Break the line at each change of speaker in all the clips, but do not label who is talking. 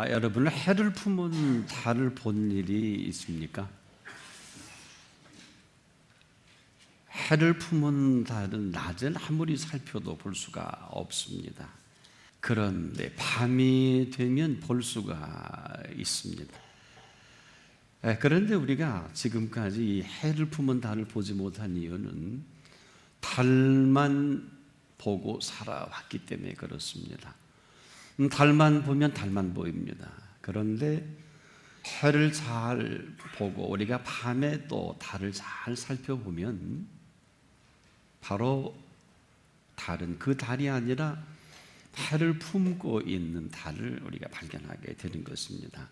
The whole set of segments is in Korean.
여러분, 해를 품은 달을 본 일이 있습니까? 해를 품은 달은 낮엔 아무리 살펴도 볼 수가 없습니다. 그런데 밤이 되면 볼 수가 있습니다. 그런데 우리가 지금까지 이 해를 품은 달을 보지 못한 이유는 달만 보고 살아왔기 때문에 그렇습니다. 달만 보면 달만 보입니다. 그런데 해를 잘 보고 우리가 밤에 또 달을 잘 살펴보면 바로 달은 그 달이 아니라 해를 품고 있는 달을 우리가 발견하게 되는 것입니다.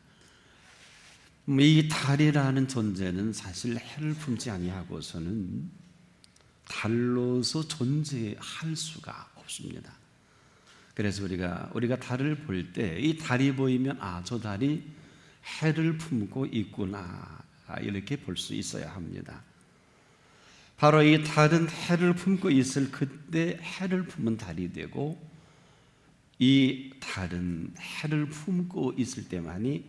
이 달이라는 존재는 사실 해를 품지 아니하고서는 달로서 존재할 수가 없습니다. 그래서 우리가 달을 볼 때 이 달이 보이면 저 달이 해를 품고 있구나, 이렇게 볼 수 있어야 합니다. 바로 이 달은 해를 품고 있을 그때 해를 품은 달이 되고, 이 달은 해를 품고 있을 때만이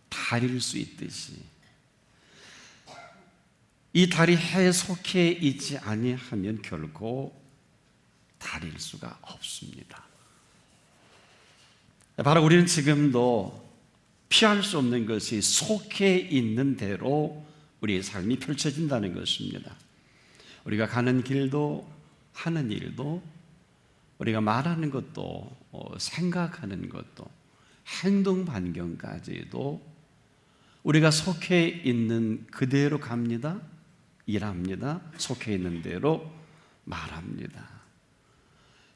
달일 수 있듯이 이 달이 해에 속해 있지 아니하면 결코 달일 수가 없습니다. 바로 우리는 지금도 피할 수 없는 것이 속해 있는 대로 우리의 삶이 펼쳐진다는 것입니다. 우리가 가는 길도 하는 일도 우리가 말하는 것도 생각하는 것도 행동 반경까지도 우리가 속해 있는 그대로 갑니다. 일합니다. 속해 있는 대로 말합니다.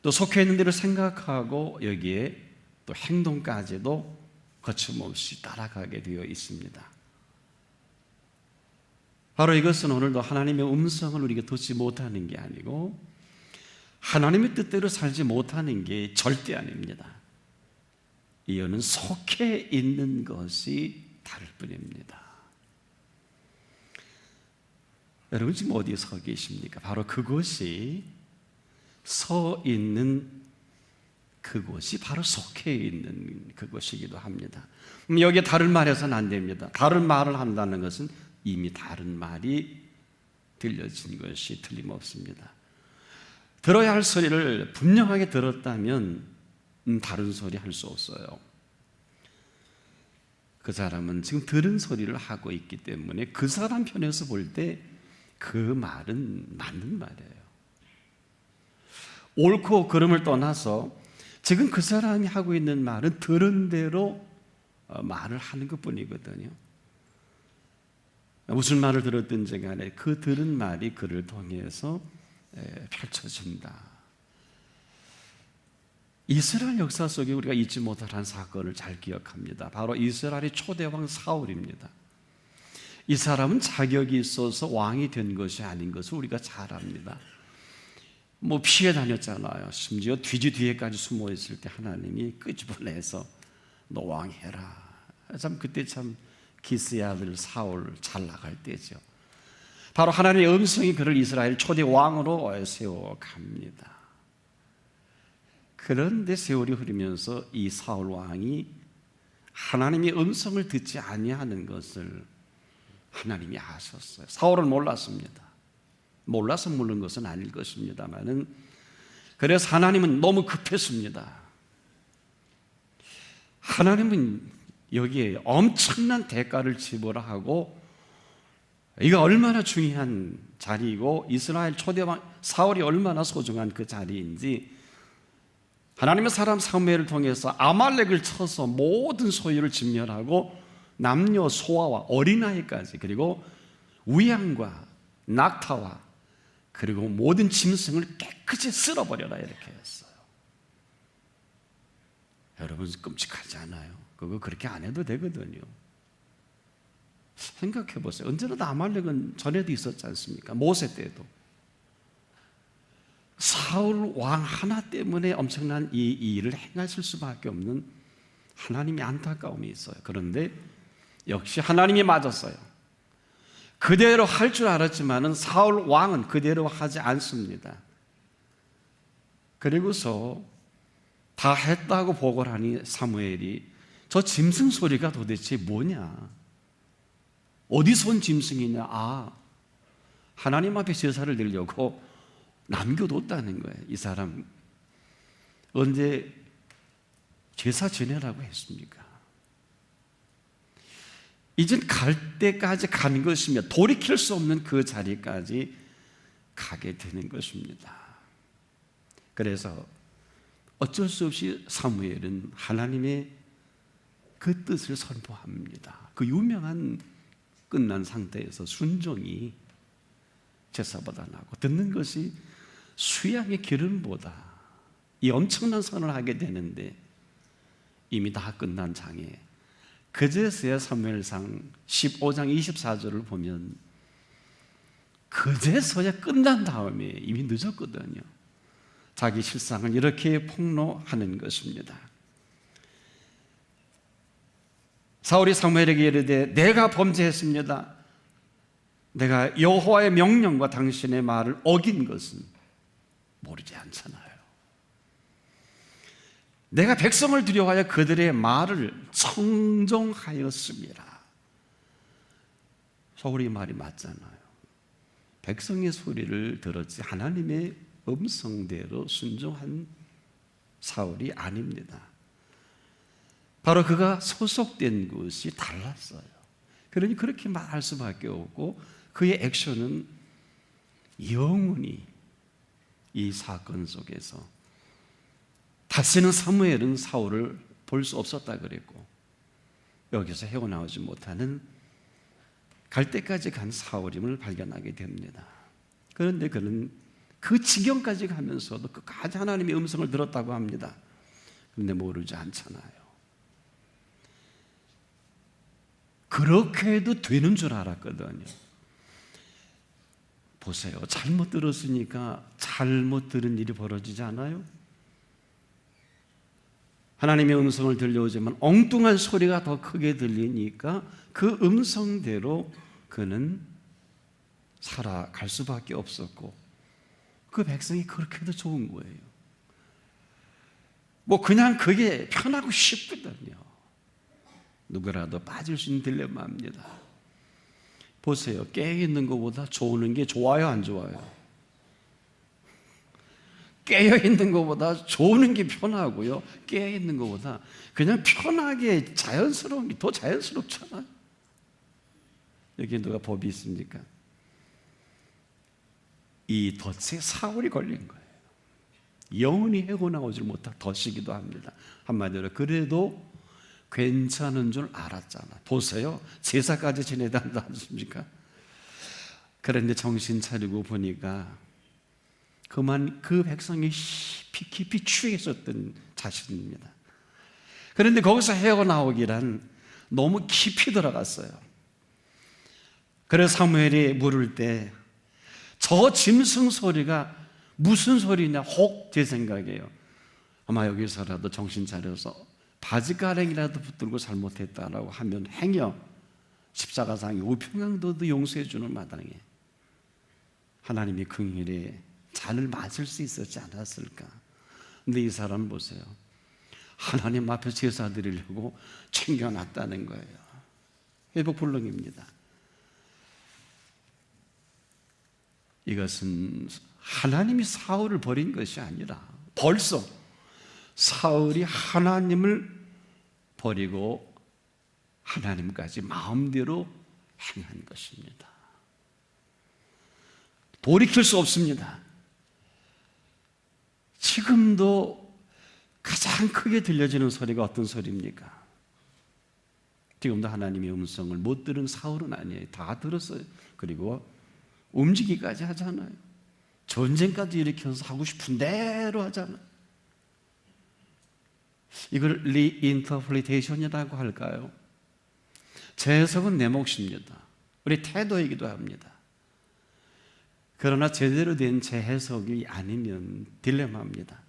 또 속해 있는 대로 생각하고 여기에 또 행동까지도 거침없이 따라가게 되어 있습니다. 바로 이것은 오늘도 하나님의 음성을 우리가 듣지 못하는 게 아니고 하나님의 뜻대로 살지 못하는 게 절대 아닙니다. 이유는 속해 있는 것이 다를 뿐입니다. 여러분 지금 어디에 서 계십니까? 바로 그곳이 서 있는 그곳이 바로 속해 있는 그곳이기도 합니다. 여기에 다른 말해서는 안 됩니다. 다른 말을 한다는 것은 이미 다른 말이 들려진 것이 틀림없습니다. 들어야 할 소리를 분명하게 들었다면 다른 소리 할 수 없어요. 그 사람은 지금 들은 소리를 하고 있기 때문에 그 사람 편에서 볼 때 그 말은 맞는 말이에요. 옳고 그름을 떠나서 지금 그 사람이 하고 있는 말은 들은 대로 말을 하는 것뿐이거든요. 무슨 말을 들었든지 간에 그 들은 말이 그를 통해서 펼쳐진다. 이스라엘 역사 속에 우리가 잊지 못할 한 사건을 잘 기억합니다. 바로 이스라엘의 초대왕 사울입니다. 이 사람은 자격이 있어서 왕이 된 것이 아닌 것을 우리가 잘 압니다. 피해 다녔잖아요. 심지어 뒤지 뒤에까지 숨어 있을 때 하나님이 끄집어내서 너 왕해라. 그때 기스의 아들 사울 잘 나갈 때죠. 바로 하나님의 음성이 그를 이스라엘 초대 왕으로 세워갑니다. 그런데 세월이 흐르면서 이 사울 왕이 하나님의 음성을 듣지 아니하는 것을 하나님이 아셨어요. 사울은 몰랐습니다. 몰라서 물은 것은 아닐 것입니다만은 그래서 하나님은 너무 급했습니다. 하나님은 여기에 엄청난 대가를 지불 하고 이거 얼마나 중요한 자리이고 이스라엘 초대왕 사울이 얼마나 소중한 그 자리인지 하나님의 사람 사무엘을 통해서 아말렉을 쳐서 모든 소유를 진멸하고 남녀 소아와 어린아이까지 그리고 우양과 낙타와 그리고 모든 짐승을 깨끗이 쓸어버려라 이렇게 했어요. 여러분 끔찍하지 않아요? 그거 그렇게 안 해도 되거든요. 생각해 보세요. 언제나 아말렉은 전에도 있었지 않습니까? 모세 때도 사울 왕 하나 때문에 엄청난 이 일을 행하실 수밖에 없는 하나님의 안타까움이 있어요. 그런데 역시 하나님이 맞았어요. 그대로 할 줄 알았지만은 사울 왕은 그대로 하지 않습니다. 그리고서 다 했다고 보고를 하니 사무엘이 저 짐승 소리가 도대체 뭐냐? 어디서 온 짐승이냐? 하나님 앞에 제사를 드리려고 남겨뒀다는 거예요. 이 사람 언제 제사 지내라고 했습니까? 이젠 갈 때까지 간 것이며 돌이킬 수 없는 그 자리까지 가게 되는 것입니다. 그래서 어쩔 수 없이 사무엘은 하나님의 그 뜻을 선포합니다. 그 유명한 끝난 상태에서 순종이 제사보다 나고 듣는 것이 수양의 기름보다 이 엄청난 선을 하게 되는데 이미 다 끝난 장에 그제서야 사무엘상 15장 24절을 보면 그제서야 끝난 다음에 이미 늦었거든요. 자기 실상을 이렇게 폭로하는 것입니다. 사울이 사무엘에게 이르되 내가 범죄했습니다. 내가 여호와의 명령과 당신의 말을 어긴 것은 모르지 않잖아요. 내가 백성을 두려워하여 그들의 말을 청종하였습니다. 사울이 말이 맞잖아요. 백성의 소리를 들었지 하나님의 음성대로 순종한 사울이 아닙니다. 바로 그가 소속된 것이 달랐어요. 그러니 그렇게 말할 수밖에 없고 그의 액션은 영원히 이 사건 속에서 다시는 사무엘은 사울을 볼 수 없었다 그랬고 여기서 헤어나오지 못하는 갈 때까지 간 사울임을 발견하게 됩니다. 그런데 그는 그 지경까지 가면서도 끝까지 하나님의 음성을 들었다고 합니다. 그런데 모르지 않잖아요. 그렇게 해도 되는 줄 알았거든요. 보세요. 잘못 들었으니까 잘못 들은 일이 벌어지지 않아요? 하나님의 음성을 들려오지만 엉뚱한 소리가 더 크게 들리니까 그 음성대로 그는 살아갈 수밖에 없었고 그 백성이 그렇게 해도 좋은 거예요. 그냥 그게 편하고 쉽거든요. 누구라도 빠질 수 있는 딜레마입니다. 보세요. 깨어있는 것보다 조는 게 좋아요, 안 좋아요? 깨어있는 것보다 조는 게 편하고요, 깨어있는 것보다 그냥 편하게 자연스러운 게 더 자연스럽잖아요. 여기 누가 법이 있습니까? 이 덫에 사울이 걸린 거예요. 영원히 헤어나오지 못할 덫이기도 합니다. 한마디로 그래도 괜찮은 줄 알았잖아. 보세요. 제사까지 지내야 한다 않습니까? 그런데 정신 차리고 보니까 그만 그 백성이 깊이 취해 있었던 자신입니다. 그런데 거기서 헤어나오기란 너무 깊이 들어갔어요. 그래서 사무엘이 물을 때 저 짐승 소리가 무슨 소리냐 혹 제 생각이에요. 아마 여기서라도 정신 차려서 바지가랑이라도 붙들고 잘못했다라고 하면 행여 십자가상에 우평양도도 용서해 주는 마당에 하나님이 긍휼에 잔을 맞을 수 있었지 않았을까. 근데 이 사람 보세요. 하나님 앞에 제사 드리려고 챙겨놨다는 거예요. 회복불능입니다. 이것은 하나님이 사울을 버린 것이 아니라 벌써 사울이 하나님을 버리고 하나님까지 마음대로 행한 것입니다. 돌이킬 수 없습니다. 지금도 가장 크게 들려지는 소리가 어떤 소리입니까? 지금도 하나님의 음성을 못 들은 사울은 아니에요. 다 들었어요. 그리고 움직이기까지 하잖아요. 전쟁까지 일으켜서 하고 싶은 대로 하잖아요. 이걸 리인터프리테이션이라고 할까요? 제 해석은 내 몫입니다. 우리 태도이기도 합니다. 그러나 제대로 된 제 해석이 아니면 딜레마입니다.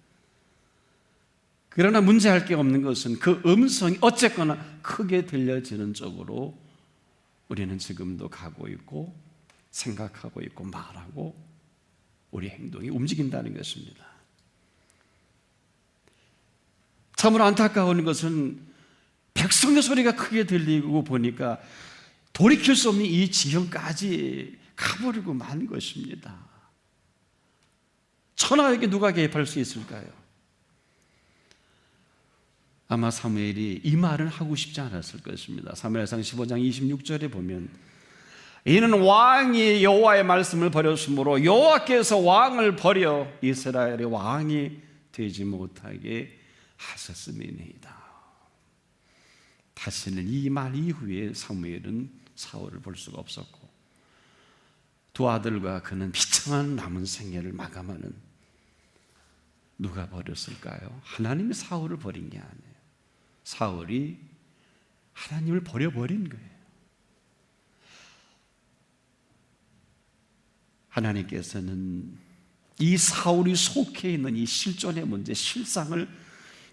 그러나 문제할 게 없는 것은 그 음성이 어쨌거나 크게 들려지는 쪽으로 우리는 지금도 가고 있고 생각하고 있고 말하고 우리 행동이 움직인다는 것입니다. 참으로 안타까운 것은 백성의 소리가 크게 들리고 보니까 돌이킬 수 없는 이 지형까지 가버리고 만 것입니다. 천하에게 누가 개입할 수 있을까요? 아마 사무엘이 이 말은 하고 싶지 않았을 것입니다. 사무엘상 15장 26절에 보면 이는 왕이 여호와의 말씀을 버렸으므로 여호와께서 왕을 버려 이스라엘의 왕이 되지 못하게 하셨음이니이다. 다시는 이 말 이후에 사무엘은 사울을 볼 수가 없었고 두 아들과 그는 비참한 남은 생애를 마감하는 누가 버렸을까요? 하나님이 사울을 버린 게 아니에요. 사울이 하나님을 버려버린 거예요. 하나님께서는 이 사울이 속해 있는 이 실존의 문제, 실상을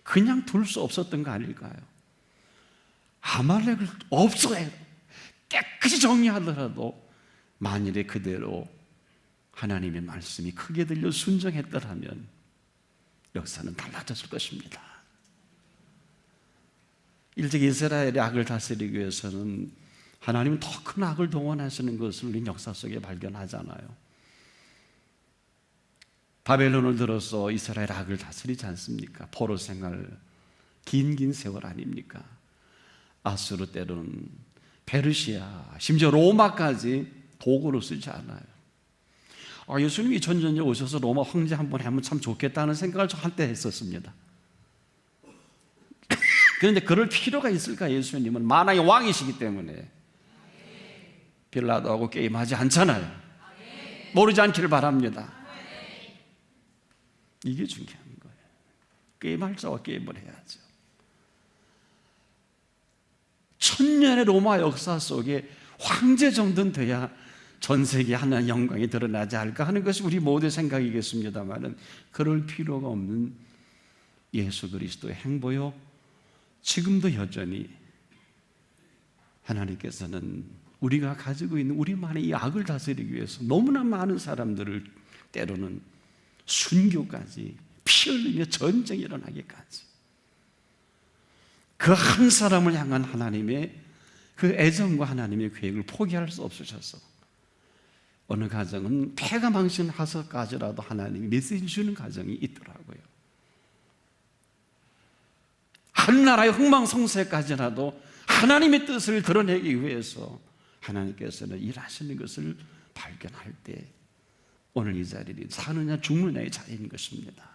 그냥 둘 수 없었던 거 아닐까요? 아말렉을 없애야 깨끗이 정리하더라도 만일에 그대로 하나님의 말씀이 크게 들려 순종했더라면 역사는 달라졌을 것입니다. 일찍 이스라엘의 악을 다스리기 위해서는 하나님은 더 큰 악을 동원하시는 것을 우리 역사 속에 발견하잖아요. 바벨론을 들어서 이스라엘 악을 다스리지 않습니까? 포로 생활 긴 세월 아닙니까? 아수르 때로는 페르시아 심지어 로마까지 도구로 쓰지 않아요. 예수님이 전전에 오셔서 로마 황제 한 번 하면 참 좋겠다는 생각을 저 한때 했었습니다. 그런데 그럴 필요가 있을까? 예수님은 만왕의 왕이시기 때문에 빌라도하고 게임하지 않잖아요. 모르지 않기를 바랍니다. 이게 중요한 거예요. 게임할 자와 게임을 해야죠. 천년의 로마 역사 속에 황제 정도는 돼야 전 세계 하나의 영광이 드러나지 않을까 하는 것이 우리 모두의 생각이겠습니다만은 그럴 필요가 없는 예수 그리스도의 행보요, 지금도 여전히 하나님께서는 우리가 가지고 있는 우리만의 이 악을 다스리기 위해서 너무나 많은 사람들을 때로는 순교까지 피 흘리며 전쟁이 일어나기까지 그 한 사람을 향한 하나님의 그 애정과 하나님의 계획을 포기할 수 없으셔서 어느 가정은 폐가 망신하서까지라도 하나님이 메시지 주는 가정이 있더라고요. 한 나라의 흥망성쇠까지라도 하나님의 뜻을 드러내기 위해서 하나님께서는 일하시는 것을 발견할 때 오늘 이 자리는 사느냐 죽느냐의 자리인 것입니다.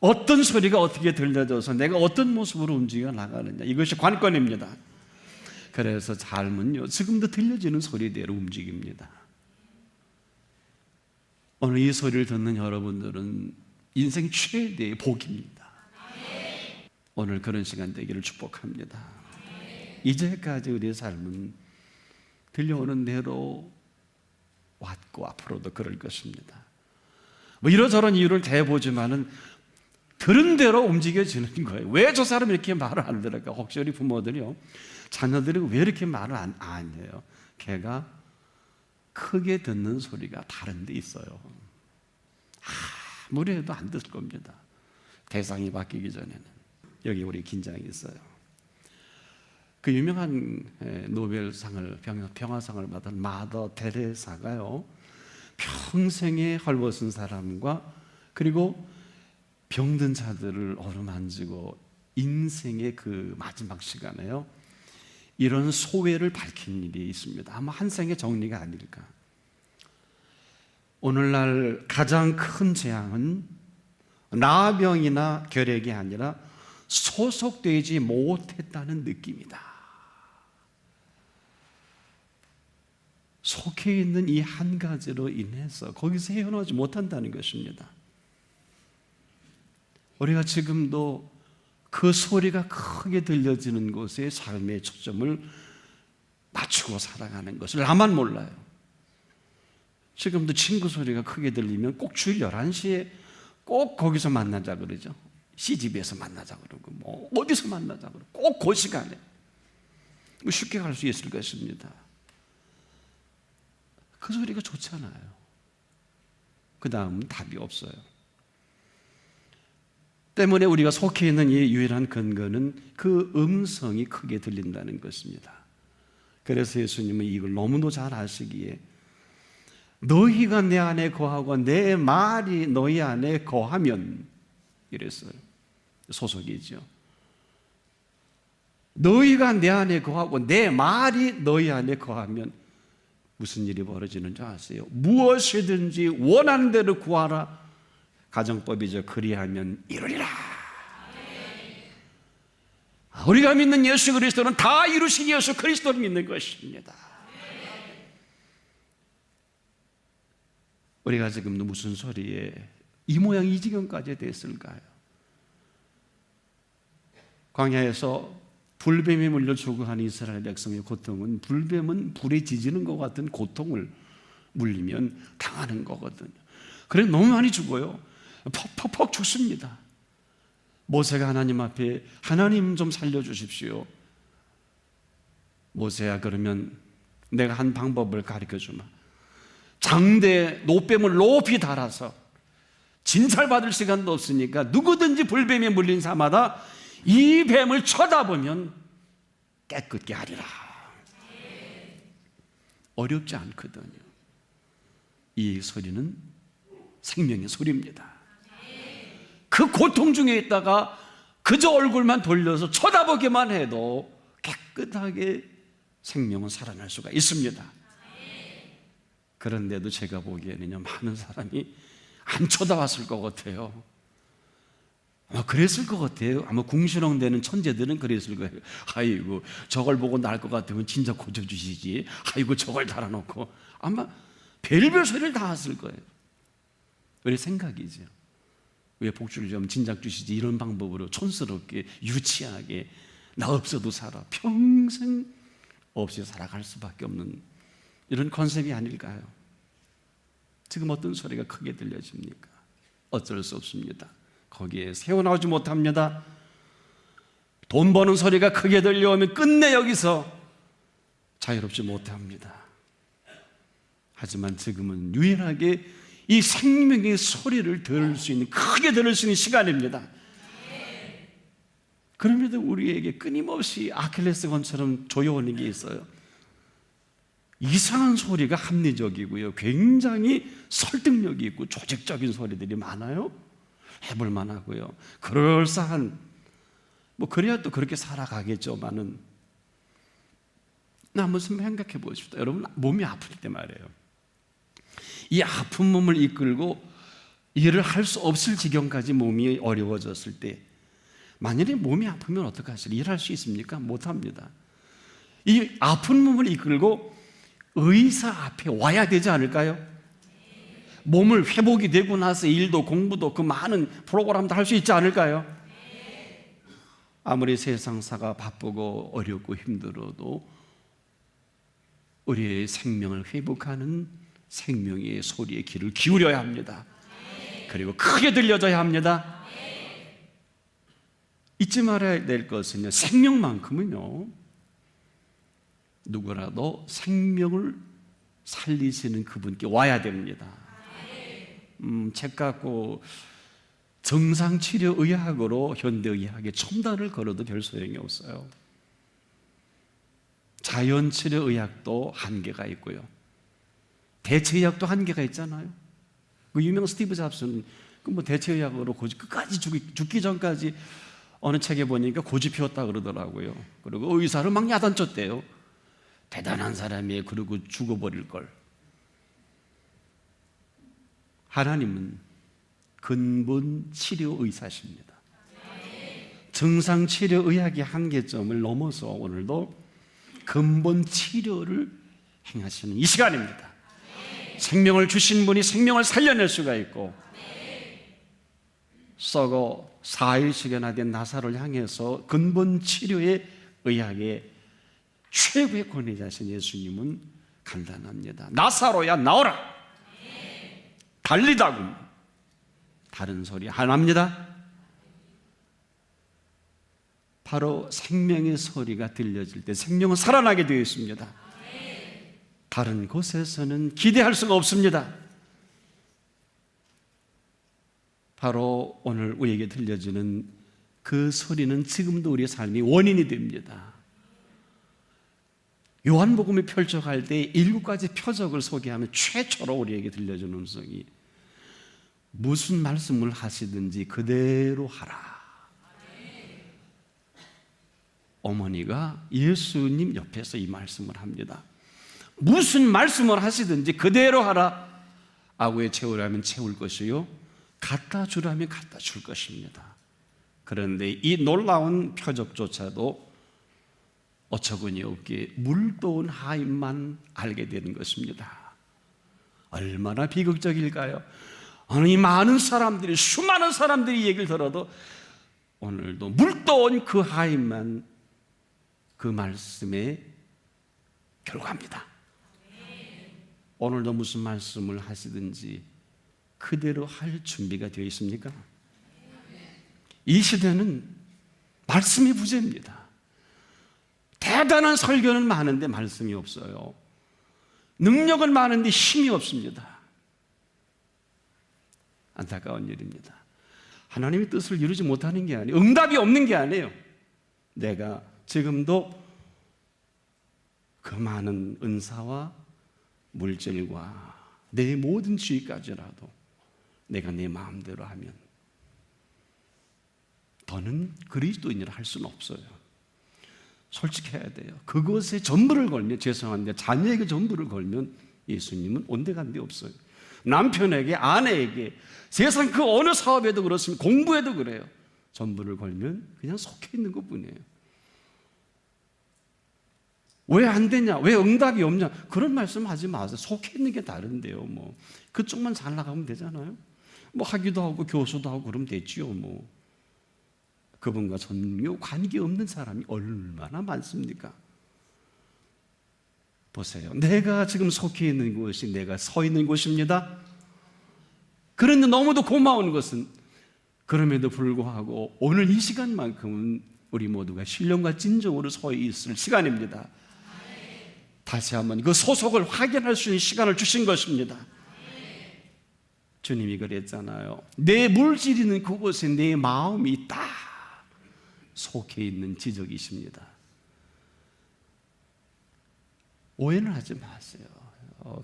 어떤 소리가 어떻게 들려져서 내가 어떤 모습으로 움직여 나가느냐, 이것이 관건입니다. 그래서 삶은요, 지금도 들려지는 소리대로 움직입니다. 오늘 이 소리를 듣는 여러분들은 인생 최대의 복입니다. 오늘 그런 시간 되기를 축복합니다. 이제까지 우리의 삶은 들려오는 대로 왔고 앞으로도 그럴 것입니다. 뭐 이러저런 이유를 대보지만은 들은 대로 움직여지는 거예요. 왜 저 사람이 이렇게 말을 안 들을까? 혹시 우리 부모들이요, 자녀들이 왜 이렇게 말을 안 해요? 걔가 크게 듣는 소리가 다른 데 있어요. 아무리 해도 안 듣을 겁니다. 대상이 바뀌기 전에는. 여기 우리 긴장이 있어요. 그 유명한 노벨상을, 평화상을 받은 마더 테레사가요, 평생에 헐벗은 사람과 그리고 병든 자들을 어루만지고 인생의 그 마지막 시간에요, 이런 소회를 밝힌 일이 있습니다. 아마 한 생의 정리가 아닐까. 오늘날 가장 큰 재앙은 나병이나 결핵이 아니라 소속되지 못했다는 느낌이다. 속해 있는 이 한 가지로 인해서 거기서 헤어나오지 못한다는 것입니다. 우리가 지금도 그 소리가 크게 들려지는 곳에 삶의 초점을 맞추고 살아가는 것을 나만 몰라요. 지금도 친구 소리가 크게 들리면 꼭 주일 11시에 꼭 거기서 만나자 그러죠. CGV에서 만나자 그러고 뭐 어디서 만나자 그러고 꼭 그 시간에 쉽게 갈 수 있을 것입니다. 그 소리가 좋잖아요. 그 다음은 답이 없어요. 때문에 우리가 속해 있는 이 유일한 근거는 그 음성이 크게 들린다는 것입니다. 그래서 예수님은 이걸 너무도 잘 아시기에 너희가 내 안에 거하고 내 말이 너희 안에 거하면 이랬어요. 소속이죠. 너희가 내 안에 거하고 내 말이 너희 안에 거하면 무슨 일이 벌어지는 줄 아세요? 무엇이든지 원하는 대로 구하라. 가정법이죠. 그리하면 이루리라. 우리가 믿는 예수 그리스도는 다 이루신 예수 그리스도를 믿는 것입니다. 우리가 지금 무슨 소리에 이 모양 이 지경까지 됐을까요? 광야에서 불뱀에 물려 죽어가는 이스라엘 백성의 고통은, 불뱀은 불에 지지는 것 같은 고통을 물리면 당하는 거거든요. 그래서 너무 많이 죽어요. 퍽퍽퍽 죽습니다. 모세가 하나님 앞에 하나님 좀 살려주십시오. 모세야, 그러면 내가 한 방법을 가르쳐주마. 장대 노뱀을 높이 달아서, 진찰받을 시간도 없으니까 누구든지 불뱀에 물린 자마다 이 뱀을 쳐다보면 깨끗게 하리라. 어렵지 않거든요. 이 소리는 생명의 소리입니다. 그 고통 중에 있다가 그저 얼굴만 돌려서 쳐다보기만 해도 깨끗하게 생명은 살아날 수가 있습니다. 그런데도 제가 보기에는요, 많은 사람이 안 쳐다봤을 것 같아요. 아마 그랬을 것 같아요. 아마 궁시렁대는 천재들은 그랬을 거예요. 아이고, 저걸 보고 날 것 같으면 진짜 고쳐주시지. 아이고, 저걸 달아놓고. 아마 별별 소리를 다 했을 거예요. 우리 생각이죠. 왜 복주를 좀 진작 주시지, 이런 방법으로 촌스럽게 유치하게 나 없어도 살아, 평생 없이 살아갈 수밖에 없는 이런 컨셉이 아닐까요? 지금 어떤 소리가 크게 들려집니까? 어쩔 수 없습니다. 거기에 새어나오지 못합니다. 돈 버는 소리가 크게 들려오면 끝내 여기서 자유롭지 못합니다. 하지만 지금은 유일하게 이 생명의 소리를 들을 수 있는, 크게 들을 수 있는 시간입니다. 그럼에도 우리에게 끊임없이 아킬레스건처럼 조여오는 게 있어요. 이상한 소리가 합리적이고요, 굉장히 설득력이 있고 조직적인 소리들이 많아요. 해볼 만하고요, 그럴싸한, 뭐 그래야 또 그렇게 살아가겠죠만은, 한번 생각해 보십시오. 여러분, 몸이 아플 때 말이에요, 이 아픈 몸을 이끌고 일을 할 수 없을 지경까지 몸이 어려워졌을 때, 만약에 몸이 아프면 어떡하시죠? 일할 수 있습니까? 못합니다. 이 아픈 몸을 이끌고 의사 앞에 와야 되지 않을까요? 몸을 회복이 되고 나서 일도 공부도 그 많은 프로그램도 할 수 있지 않을까요? 아무리 세상사가 바쁘고 어렵고 힘들어도 우리의 생명을 회복하는 생명의 소리에 귀를 기울여야 합니다. 그리고 크게 들려줘야 합니다. 잊지 말아야 될 것은요, 생명만큼은요, 누구라도 생명을 살리시는 그분께 와야 됩니다. 책 갖고 정상치료의학으로 현대의학에 첨단을 걸어도 별 소용이 없어요. 자연치료의학도 한계가 있고요, 대체의학도 한계가 있잖아요. 그 유명 스티브 잡스는 그 뭐 대체의학으로 끝까지 죽기 전까지 어느 책에 보니까 고집 피웠다 그러더라고요. 그리고 의사를 막 야단쳤대요. 대단한 사람이, 그러고 죽어버릴 걸. 하나님은 근본 치료 의사십니다. 정상 치료 의학의 한계점을 넘어서 오늘도 근본 치료를 행하시는 이 시간입니다. 생명을 주신 분이 생명을 살려낼 수가 있고, 썩어 4일씩이나 된 나사로를 향해서 근본 치료의 의학의 최고의 권위자신 예수님은 간단합니다. 나사로야 나오라. 달리다군. 다른 소리 안 합니다. 바로 생명의 소리가 들려질 때 생명은 살아나게 되어 있습니다. 다른 곳에서는 기대할 수가 없습니다. 바로 오늘 우리에게 들려주는 그 소리는 지금도 우리의 삶이 원인이 됩니다. 요한복음에 펼쳐갈 때 7가지 표적을 소개하면 최초로 우리에게 들려주는 음성이 무슨 말씀을 하시든지 그대로 하라. 어머니가 예수님 옆에서 이 말씀을 합니다. 무슨 말씀을 하시든지 그대로 하라. 아구에 채우라면 채울 것이요, 갖다 주라면 갖다 줄 것입니다. 그런데 이 놀라운 표적조차도 어처구니 없게 물도온 하인만 알게 되는 것입니다. 얼마나 비극적일까요? 이 많은 사람들이, 수많은 사람들이 이 얘기를 들어도 오늘도 물도온 그 하인만 그 말씀의 결과입니다. 오늘도 무슨 말씀을 하시든지 그대로 할 준비가 되어 있습니까? 이 시대는 말씀이 부재입니다. 대단한 설교는 많은데 말씀이 없어요. 능력은 많은데 힘이 없습니다. 안타까운 일입니다. 하나님의 뜻을 이루지 못하는 게 아니에요. 응답이 없는 게 아니에요. 내가 지금도 그 많은 은사와 물질과 내 모든 지위까지라도 내가 내 마음대로 하면 더는 그리스도인이라 할 수는 없어요. 솔직해야 돼요. 그것에 전부를 걸면, 죄송한데 자녀에게 전부를 걸면 예수님은 온데간데 없어요. 남편에게, 아내에게, 세상 그 어느 사업에도 그렇습니다. 공부에도 그래요. 전부를 걸면 그냥 속해 있는 것뿐이에요. 왜 안 되냐? 왜 응답이 없냐? 그런 말씀 하지 마세요. 속해 있는 게 다른데요. 뭐 그쪽만 잘 나가면 되잖아요. 뭐 하기도 하고 교수도 하고 그러면 되지요. 뭐 그분과 전혀 관계없는 사람이 얼마나 많습니까? 보세요. 내가 지금 속해 있는 곳이 내가 서 있는 곳입니다. 그런데 너무도 고마운 것은 그럼에도 불구하고 오늘 이 시간만큼은 우리 모두가 신령과 진정으로 서 있을 시간입니다. 다시 한번 그 소속을 확인할 수 있는 시간을 주신 것입니다. 주님이 그랬잖아요. 내 물질이는 그곳에 내 마음이 있다. 속해 있는 지적이십니다. 오해는 하지 마세요.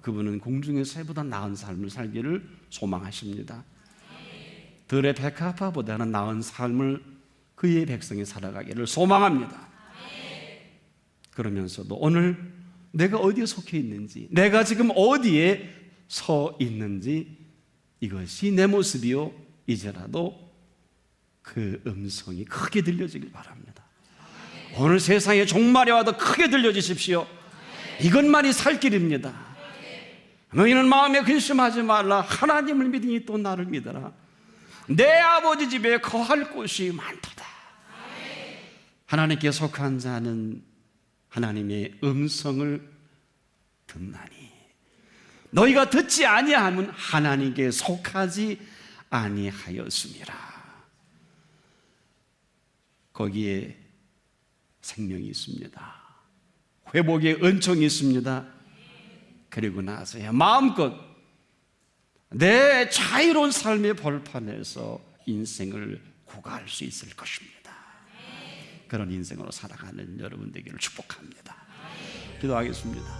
그분은 공중의 새보다 나은 삶을 살기를 소망하십니다. 들의 백합화보다는 나은 삶을 그의 백성이 살아가기를 소망합니다. 그러면서도 오늘 내가 어디에 속해 있는지, 내가 지금 어디에 서 있는지, 이것이 내 모습이요, 이제라도 그 음성이 크게 들려지길 바랍니다. 오늘 세상에 종말이 와도 크게 들려주십시오. 이것만이 살 길입니다. 너희는 마음에 근심하지 말라. 하나님을 믿으니 또 나를 믿어라. 내 아버지 집에 거할 곳이 많도다. 하나님께 속한 자는 하나님의 음성을 듣나니, 너희가 듣지 아니하면 하나님께 속하지 아니하였음이라. 거기에 생명이 있습니다. 회복의 은총이 있습니다. 그리고 나서야 마음껏 내 자유로운 삶의 벌판에서 인생을 구가할 수 있을 것입니다. 그런 인생으로 살아가는 여러분 되기를 축복합니다. 기도하겠습니다.